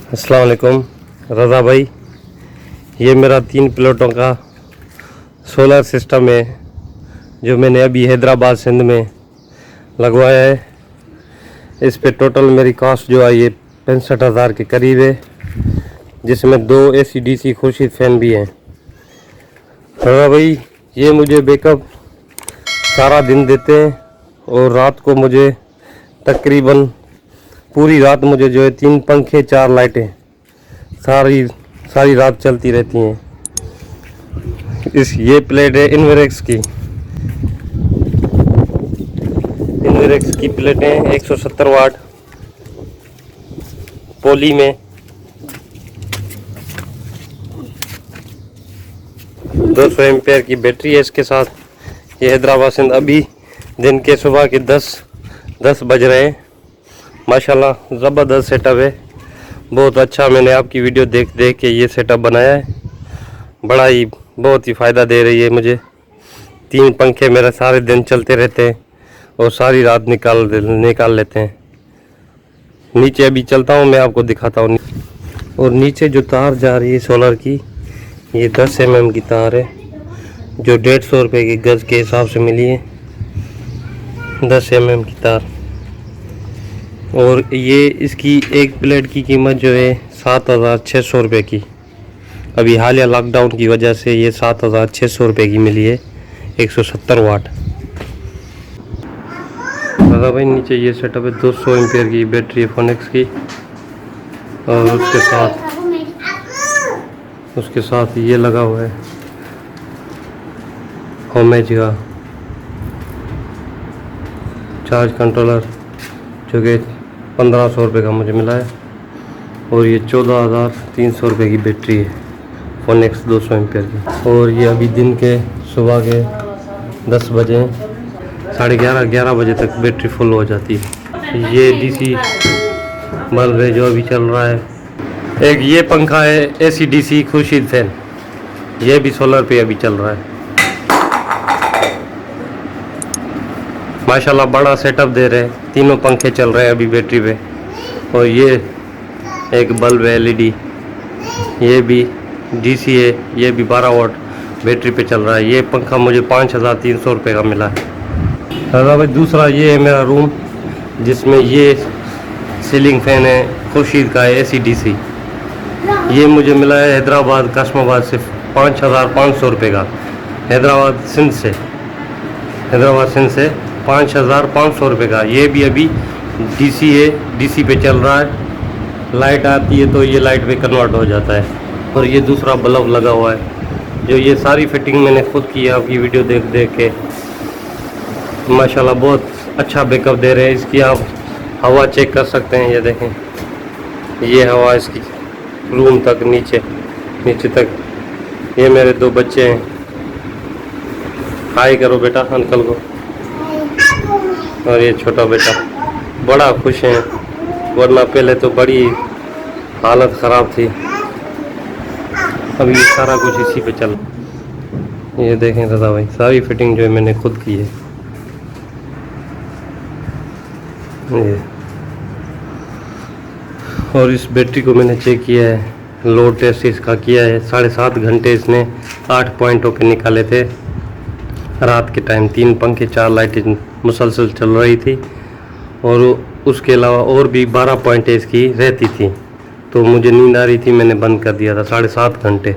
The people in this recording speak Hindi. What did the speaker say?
अस्सलाम वालेकुम रज़ा भाई, ये मेरा 3 प्लेटों का सोलर सिस्टम है जो मैंने अभी हैदराबाद सिंध में लगवाया है। इस पे टोटल मेरी कॉस्ट जो आई है 65,000 के करीब है, जिसमें 2 AC/DC खुर्शीद फ़ैन भी हैं। रज़ा भाई ये मुझे बैकअप सारा दिन देते हैं और रात को मुझे तकरीबन पूरी रात मुझे जो है 3 पंखे 4 लाइटें सारी रात चलती रहती हैं। ये प्लेट है इन्वेरेक्स की प्लेटें 170 वाट पोली में 200 एम्पेयर की बैटरी है इसके साथ। ये हैदराबाद सिंध अभी दिन के सुबह के 10 बज रहे हैं। माशाल्लाह ज़बरदस्त सेटअप है, बहुत अच्छा। मैंने आपकी वीडियो देख के ये सेटअप बनाया है, बहुत ही फ़ायदा दे रही है मुझे। 3 पंखे मेरे सारे दिन चलते रहते हैं और सारी रात निकाल लेते हैं। नीचे अभी चलता हूँ, मैं आपको दिखाता हूँ। और नीचे जो तार जा रही है सोलर की, ये 10 mm की तार है जो 150 रुपये की गज़ के हिसाब से मिली है। 10 mm की तार, और ये इसकी एक प्लेट की कीमत जो है 7,600 रुपये की। अभी हालिया लॉकडाउन की वजह से ये 7,600 रुपये की मिली है, 170 वाट। दादा भाई नीचे ये सेटअप है, 200 एम्पेयर की बैटरी है फोनेक्स की, और उसके साथ ये लगा हुआ है होमेज का चार्ज कंट्रोलर जो कि 1,500 रुपये का मुझे मिला है। और ये 14,300 रुपये की बैटरी है फोनेक्स 200 एम्पेयर की। और ये अभी दिन के सुबह के 10 बजे 11:30 बजे तक बैटरी फुल हो जाती है। ये DC बल्ब है जो अभी चल रहा है। एक ये पंखा है AC/DC खुर्शीद फ़ैन, ये भी सोलर पे अभी चल रहा है। माशाल्लाह बड़ा सेटअप दे रहे हैं, तीनों पंखे चल रहे हैं अभी बैटरी पे। और ये एक बल्ब है LED, ये भी DC है, ये भी 12 वाट बैटरी पे चल रहा है। ये पंखा मुझे 5,300 रुपये का मिला है। दादा भाई दूसरा ये है मेरा रूम, जिसमें ये सीलिंग फ़ैन है खुर्शीद का है AC/DC। ये मुझे मिला है हैदराबाद कासमाबाद से 5,500 रुपये का। हैदराबाद सिंध से 5,500 रुपये का। ये भी अभी DC है, DC पे चल रहा है। लाइट आती है तो ये लाइट पे कन्वर्ट हो जाता है। और ये दूसरा बल्ब लगा हुआ है जो ये सारी फिटिंग मैंने खुद की है, आपकी वीडियो देख के। माशाल्लाह बहुत अच्छा बैकअप दे रहे हैं। इसकी आप हवा चेक कर सकते हैं, ये देखें, ये हवा इसकी रूम तक नीचे तक। ये मेरे 2 बच्चे हैं, हाय करो बेटा अंकल को। और ये छोटा बेटा बड़ा खुश है, वरना पहले तो बड़ी हालत ख़राब थी। अभी ये सारा कुछ इसी पे चल। ये देखें दादा भाई, सारी फिटिंग जो है मैंने खुद की है। ये और इस बैटरी को मैंने चेक किया है, लोड टेस्ट इसका किया है। 7.5 घंटे इसने 8 पॉइंटों के निकाले थे रात के टाइम। 3 पंखे 4 लाइटें मुसलसल चल रही थी, और उसके अलावा और भी 12 पॉइंटें इसकी रहती थी। तो मुझे नींद आ रही थी, मैंने बंद कर दिया था 7.5 घंटे।